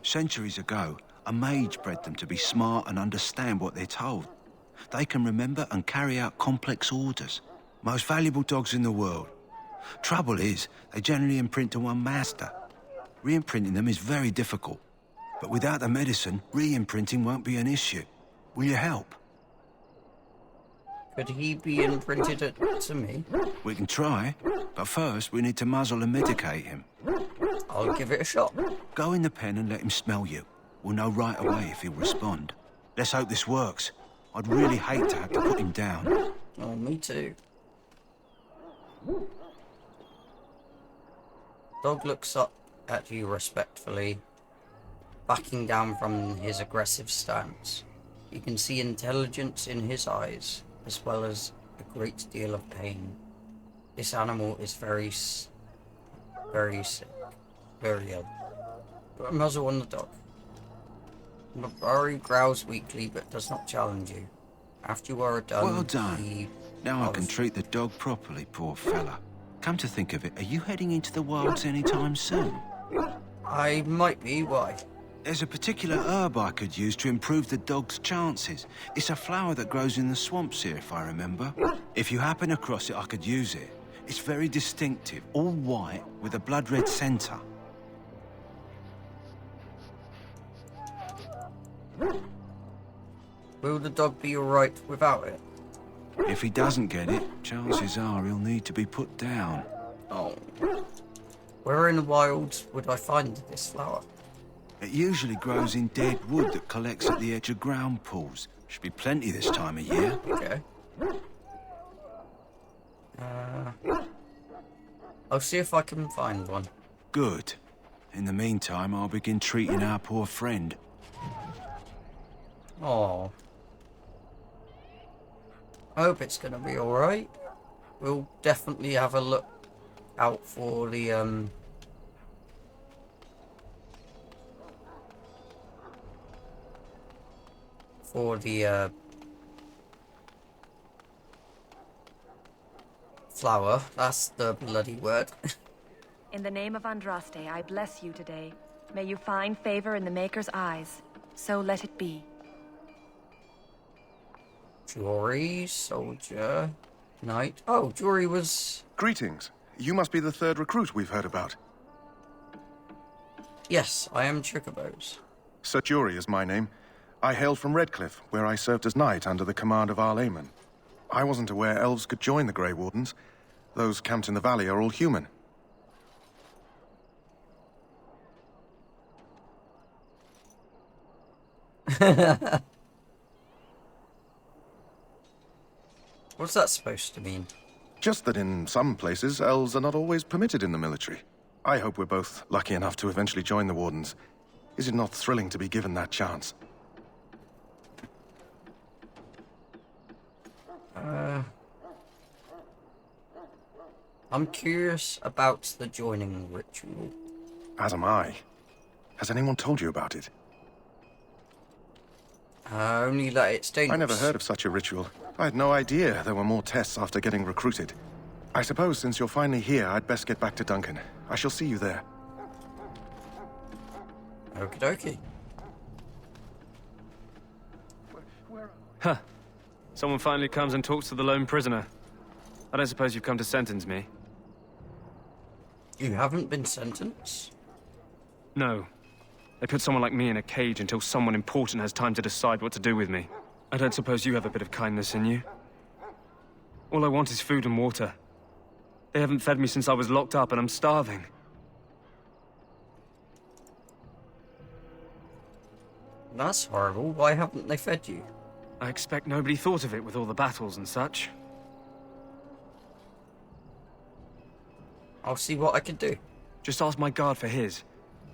Centuries ago, a mage bred them to be smart and understand what they're told. They can remember and carry out complex orders. Most valuable dogs in the world. Trouble is, they generally imprint to one master. Re-imprinting them is very difficult. But without the medicine, re-imprinting won't be an issue. Will you help? Could he be imprinted to me? We can try, but first we need to muzzle and medicate him. I'll give it a shot. Go in the pen and let him smell you. We'll know right away if he'll respond. Let's hope this works. I'd really hate to have to put him down. Oh, me too. Dog looks up at you respectfully, backing down from his aggressive stance. You can see intelligence in his eyes, as well as a great deal of pain. This animal is very sick. Very ill. Put a muzzle on the dog. Mabari growls weakly, but does not challenge you. After you are done... Well done. Now I can treat the dog properly, poor fella. Come to think of it, are you heading into the wilds anytime soon? I might be, why? There's a particular herb I could use to improve the dog's chances. It's a flower that grows in the swamps here, if I remember. If you happen across it, I could use it. It's very distinctive, all white, with a blood-red centre. Will the dog be alright without it? If he doesn't get it, chances are he'll need to be put down. Oh. Where in the wilds would I find this flower? It usually grows in dead wood that collects at the edge of ground pools. Should be plenty this time of year. Okay. I'll see if I can find one. Good. In the meantime, I'll begin treating our poor friend. Oh. I hope it's gonna be alright. We'll definitely have a look out for the, flower. That's the bloody word. In the name of Andraste, I bless you today. May you find favor in the Maker's eyes. So let it be. Jory, soldier, knight. Oh, Jory was... Greetings. You must be the third recruit we've heard about. Yes, I am Chocobos. Sir Jory is my name. I hail from Redcliffe, where I served as knight under the command of Arl Eamon. I wasn't aware elves could join the Grey Wardens. Those camped in the valley are all human. What's that supposed to mean? Just that in some places, elves are not always permitted in the military. I hope we're both lucky enough to eventually join the Wardens. Is it not thrilling to be given that chance? I'm curious about the joining ritual. As am I. Has anyone told you about it? Only that it's dangerous. I never heard of such a ritual. I had no idea there were more tests after getting recruited. I suppose since you're finally here, I'd best get back to Duncan. I shall see you there. Okie dokie. Where are Huh. Someone finally comes and talks to the lone prisoner. I don't suppose you've come to sentence me? You haven't been sentenced? No. They put someone like me in a cage until someone important has time to decide what to do with me. I don't suppose you have a bit of kindness in you? All I want is food and water. They haven't fed me since I was locked up and I'm starving. That's horrible. Why haven't they fed you? I expect nobody thought of it with all the battles and such. I'll see what I can do. Just ask my guard for his.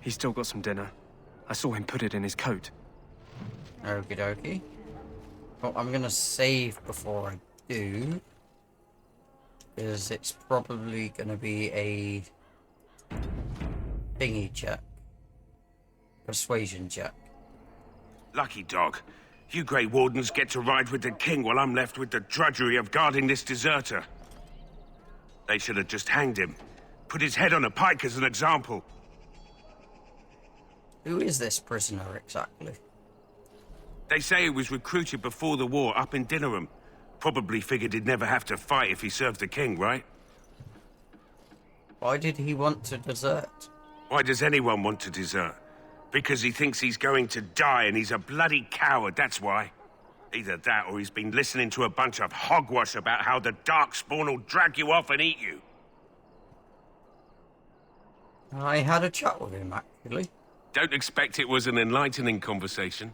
He's still got some dinner. I saw him put it in his coat. Okie dokie. Well, I'm gonna save before I do. Because it's probably gonna be a thingy check. Persuasion check. Lucky dog. You Grey Wardens get to ride with the king while I'm left with the drudgery of guarding this deserter. They should have just hanged him. Put his head on a pike as an example. Who is this prisoner exactly? They say he was recruited before the war up in Dinnerham. Probably figured he'd never have to fight if he served the king, right? Why did he want to desert? Why does anyone want to desert? Because he thinks he's going to die and he's a bloody coward, that's why. Either that or he's been listening to a bunch of hogwash about how the Darkspawn will drag you off and eat you. I had a chat with him, actually. Don't expect it was an enlightening conversation.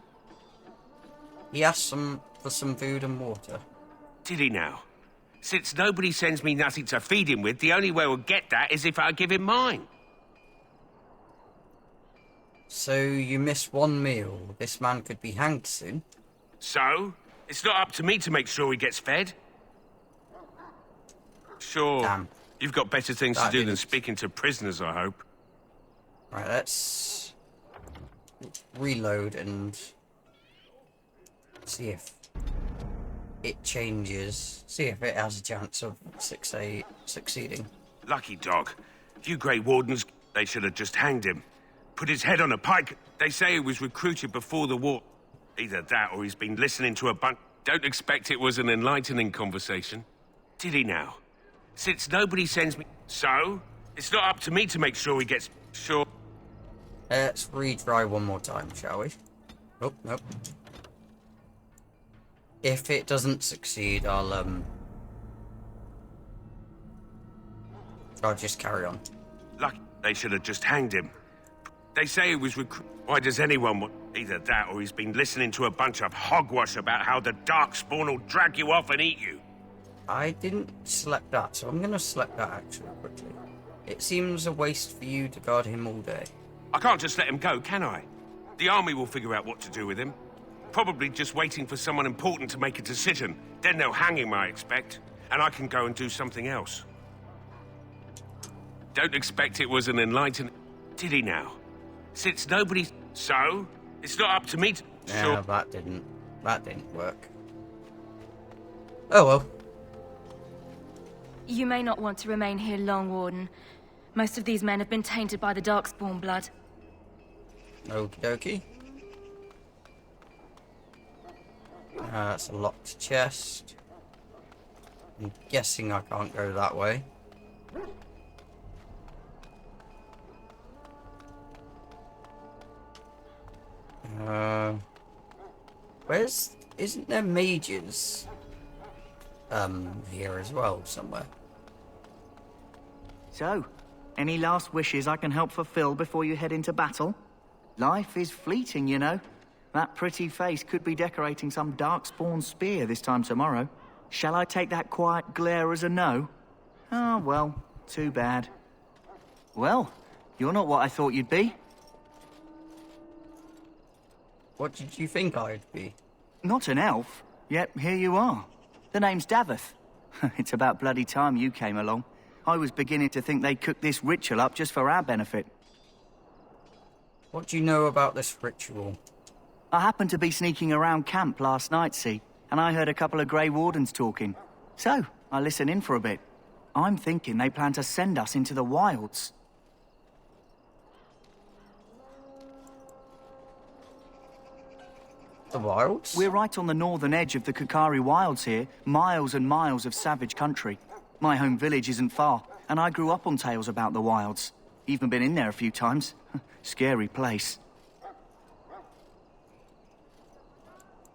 He asked for some food and water. Did he now? Since nobody sends me nothing to feed him with, the only way we'll get that is if I give him mine. So you miss one meal. This man could be hanged soon. So? It's not up to me to make sure he gets fed. Sure. Damn. You've got better things to do than speaking to prisoners, I hope. Right, let's reload and see if it changes. See if it has a chance of succeeding. Lucky dog. You Grey Wardens, they should have just hanged him. Put his head on a pike. They say he was recruited before the war. Either that or he's been listening to a bunch. Don't expect it was an enlightening conversation. Did he now? Since nobody sends me... So? It's not up to me to make sure he gets... Sure. Let's retry one more time, shall we? Oh, nope. If it doesn't succeed, I'll just carry on. Lucky. They should have just hanged him. They say he was Why does anyone want... Either that or he's been listening to a bunch of hogwash about how the Darkspawn will drag you off and eat you. I didn't select that, so I'm going to select that actually quickly. It seems a waste for you to guard him all day. I can't just let him go, can I? The army will figure out what to do with him. Probably just waiting for someone important to make a decision. Then they'll hang him, I expect. And I can go and do something else. Don't expect it was an enlightening... Did he now? Since nobody... So? It's not up to me to... Yeah, Sure. that didn't work. Oh well. You may not want to remain here long, Warden. Most of these men have been tainted by the Darkspawn blood. Okie dokie. That's a locked chest. I'm guessing I can't go that way. Isn't there mages here as well somewhere? So, any last wishes I can help fulfill before you head into battle? Life is fleeting, you know. That pretty face could be decorating some Darkspawn spear this time tomorrow. Shall I take that quiet glare as a no? Ah, well, too bad. Well, you're not what I thought you'd be. What did you think I'd be? Not an elf, yet here you are. The name's Daveth. It's about bloody time you came along. I was beginning to think they cooked this ritual up just for our benefit. What do you know about this ritual? I happened to be sneaking around camp last night, see, and I heard a couple of Grey Wardens talking. So, I listened in for a bit. I'm thinking they plan to send us into the wilds. The wilds? We're right on the northern edge of the Kakari wilds here. Miles and miles of savage country. My home village isn't far, and I grew up on tales about the wilds. Even been in there a few times. Scary place.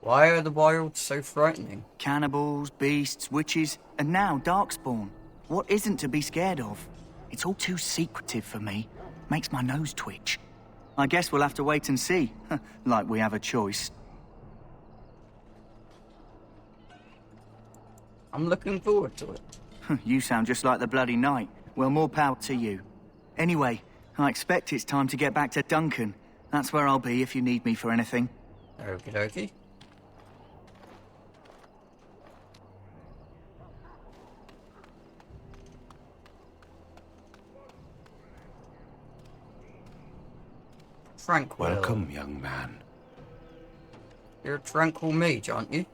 Why are the wilds so frightening? Cannibals, beasts, witches, and now Darkspawn. What isn't to be scared of? It's all too secretive for me. Makes my nose twitch. I guess we'll have to wait and see. Like we have a choice. I'm looking forward to it. You sound just like the bloody knight. Well, more power to you. Anyway, I expect it's time to get back to Duncan. That's where I'll be if you need me for anything. Okie dokie. Tranquil. Welcome, young man. You're a tranquil mage, aren't you?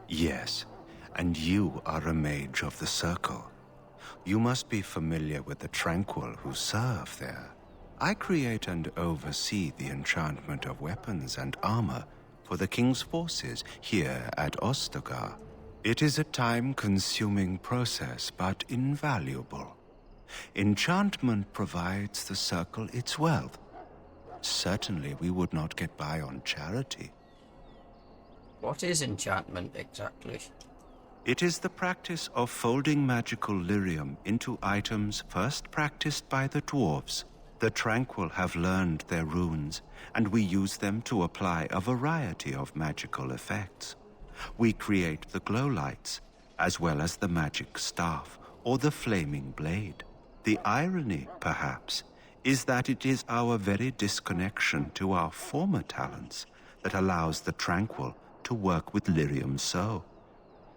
Yes, and you are a mage of the Circle. You must be familiar with the Tranquil who serve there. I create and oversee the enchantment of weapons and armor for the King's forces here at Ostagar. It is a time-consuming process, but invaluable. Enchantment provides the Circle its wealth. Certainly we would not get by on charity. What is enchantment exactly? It is the practice of folding magical lyrium into items first practiced by the dwarves. The Tranquil have learned their runes, and we use them to apply a variety of magical effects. We create the glow lights, as well as the magic staff or the flaming blade. The irony, perhaps, is that it is our very disconnection to our former talents that allows the Tranquil to work with lyrium so.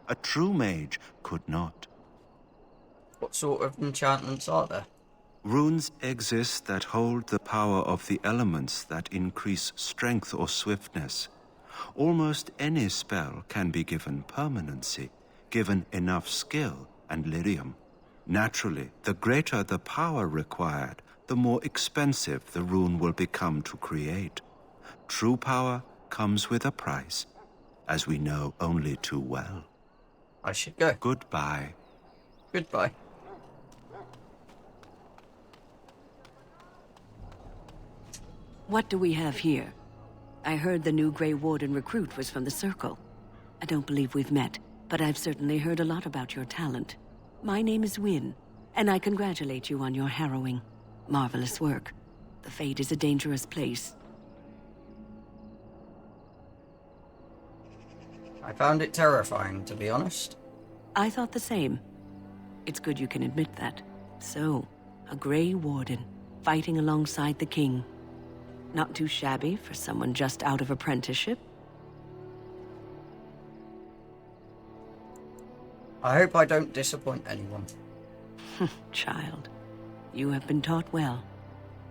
A true mage could not. What sort of enchantments are there? Runes exist that hold the power of the elements that increase strength or swiftness. Almost any spell can be given permanency, given enough skill and lyrium. Naturally, the greater the power required, the more expensive the rune will become to create. True power comes with a price, as we know only too well. I should go. Goodbye. Goodbye. What do we have here? I heard the new Grey Warden recruit was from the Circle. I don't believe we've met, but I've certainly heard a lot about your talent. My name is Wynne, and I congratulate you on your harrowing, marvelous work. The Fade is a dangerous place. I found it terrifying, to be honest. I thought the same. It's good you can admit that. So, a Grey Warden, fighting alongside the King. Not too shabby for someone just out of apprenticeship. I hope I don't disappoint anyone. Child, you have been taught well.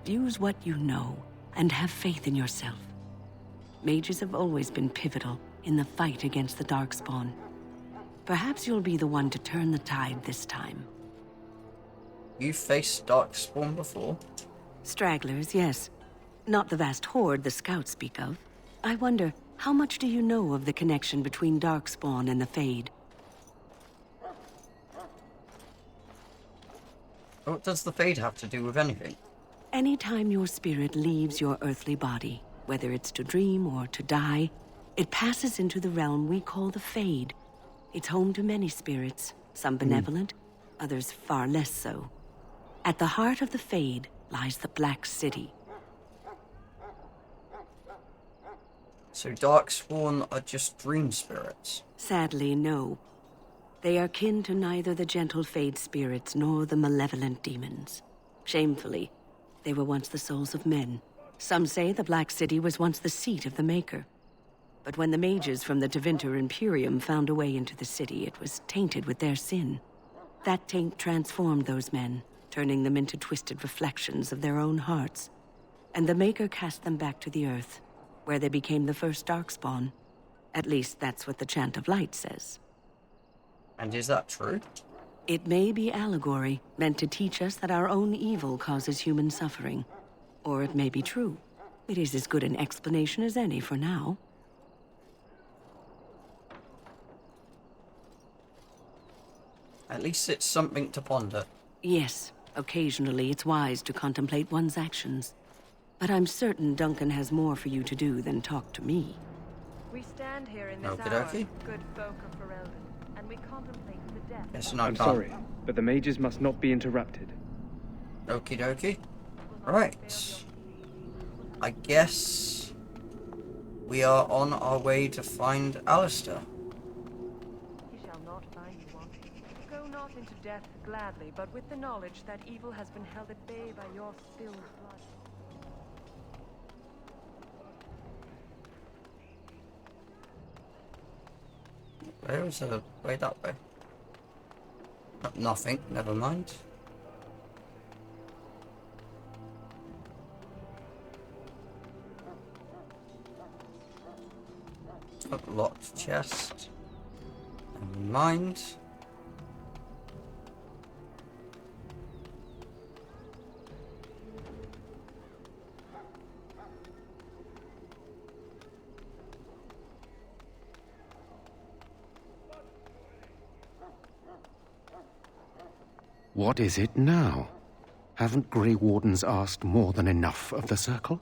Use what you know, and have faith in yourself. Mages have always been pivotal in the fight against the Darkspawn. Perhaps you'll be the one to turn the tide this time. You've faced Darkspawn before? Stragglers, yes. Not the vast horde the scouts speak of. I wonder, how much do you know of the connection between Darkspawn and the Fade? What does the Fade have to do with anything? Anytime your spirit leaves your earthly body, whether it's to dream or to die, it passes into the realm we call the Fade. It's home to many spirits, some benevolent, others far less so. At the heart of the Fade lies the Black City. So Darkspawn are just dream spirits? Sadly, no. They are kin to neither the gentle Fade spirits nor the malevolent demons. Shamefully, they were once the souls of men. Some say the Black City was once the seat of the Maker. But when the mages from the Tevinter Imperium found a way into the city, it was tainted with their sin. That taint transformed those men, turning them into twisted reflections of their own hearts. And the Maker cast them back to the Earth, where they became the first Darkspawn. At least that's what the Chant of Light says. And is that true? It may be allegory, meant to teach us that our own evil causes human suffering. Or it may be true. It is as good an explanation as any for now. At least it's something to ponder. Yes, occasionally it's wise to contemplate one's actions. But I'm certain Duncan has more for you to do than talk to me. We stand here in this Okie hour, dokie. good folk of Ferelden, and we contemplate the death. Yes, no, I'm sorry, but the mages must not be interrupted. Okie dokie. Right. I guess we are on our way to find Alistair. He shall not find you wanting. Go not into death gladly, but with the knowledge that evil has been held at bay by your spilled blood. Where is the way that way? Nothing, never mind. Locked chest. Never mind. What is it now? Haven't Grey Wardens asked more than enough of the Circle?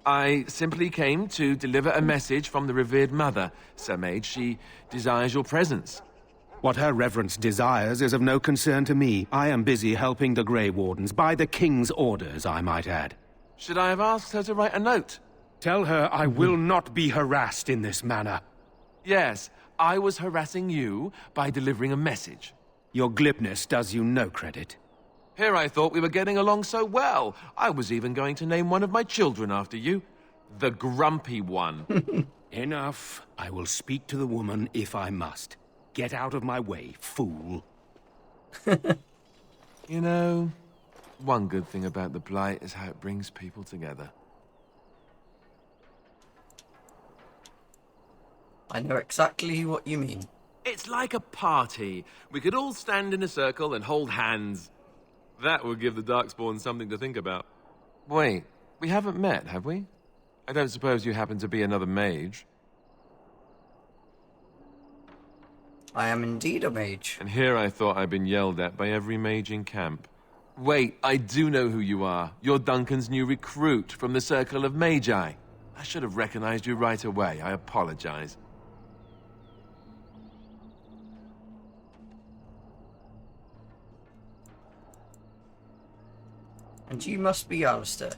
I simply came to deliver a message from the revered mother, Sir Mage. She desires your presence. What her reverence desires is of no concern to me. I am busy helping the Grey Wardens, by the King's orders, I might add. Should I have asked her to write a note? Tell her I will not be harassed in this manner. Yes, I was harassing you by delivering a message. Your glibness does you no credit. Here I thought we were getting along so well. I was even going to name one of my children after you. The Grumpy One. Enough. I will speak to the woman if I must. Get out of my way, fool. You know, one good thing about the Blight is how it brings people together. I know exactly what you mean. It's like a party. We could all stand in a circle and hold hands. That would give the Darkspawn something to think about. Wait, we haven't met, have we? I don't suppose you happen to be another mage? I am indeed a mage. And here I thought I'd been yelled at by every mage in camp. Wait, I do know who you are. You're Duncan's new recruit from the Circle of Magi. I should have recognized you right away. I apologize. And you must be Alistair.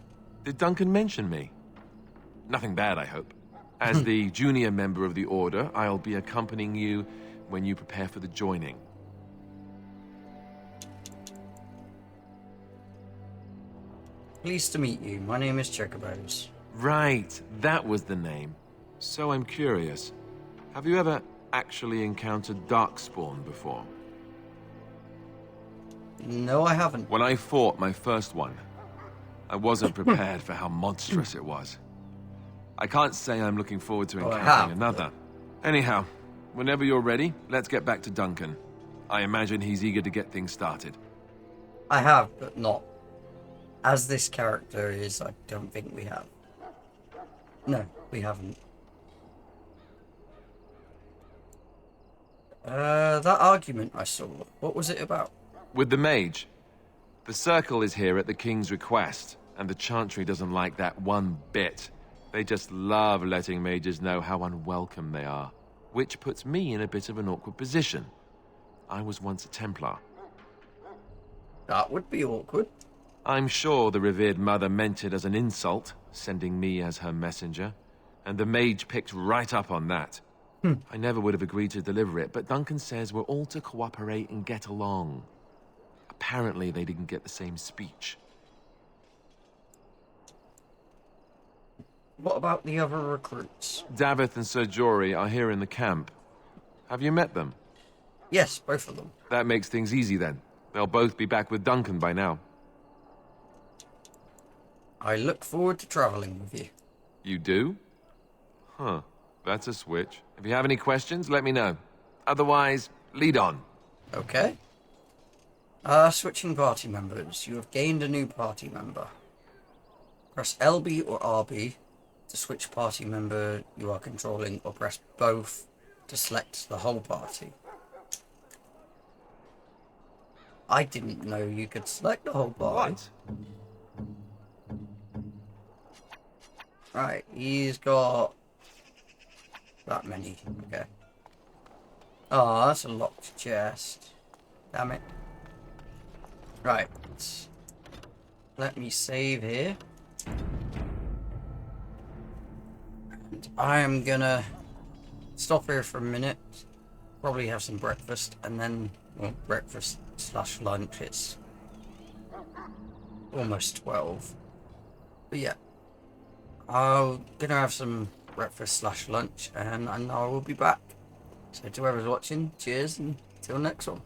Did Duncan mention me? Nothing bad, I hope. As the junior member of the Order, I'll be accompanying you when you prepare for the joining. Pleased to meet you. My name is Chocobos. Right, that was the name. So I'm curious. Have you ever actually encountered Darkspawn before? No, I haven't. When I fought my first one, I wasn't prepared for how monstrous it was. I can't say I'm looking forward to encountering another. Anyhow, whenever you're ready, let's get back to Duncan. I imagine he's eager to get things started. I have, but not. As this character is, I don't think we have. No, we haven't. That argument I saw, what was it about? With the mage. The Circle is here at the King's request, and the Chantry doesn't like that one bit. They just love letting mages know how unwelcome they are, which puts me in a bit of an awkward position. I was once a Templar. That would be awkward. I'm sure the revered mother meant it as an insult, sending me as her messenger, and the mage picked right up on that. I never would have agreed to deliver it, but Duncan says we're all to cooperate and get along. Apparently they didn't get the same speech. What about the other recruits? Davith and Sir Jory are here in the camp. Have you met them? Yes, both of them. That makes things easy then. They'll both be back with Duncan by now. I look forward to traveling with you. You do? Huh. That's a switch. If you have any questions, let me know. Otherwise, lead on. Okay. Switching party members. You have gained a new party member. Press LB or RB to switch party member you are controlling, or press both to select the whole party. I didn't know you could select the whole party. What? Right, he's got that many. Okay. Oh, that's a locked chest. Damn it. Right. Let me save here. And I am gonna stop here for a minute. Probably have some breakfast and then, well, breakfast / lunch. It's almost 12. But yeah. I'm gonna have some breakfast / lunch and I will be back. So to whoever's watching, cheers and till next one.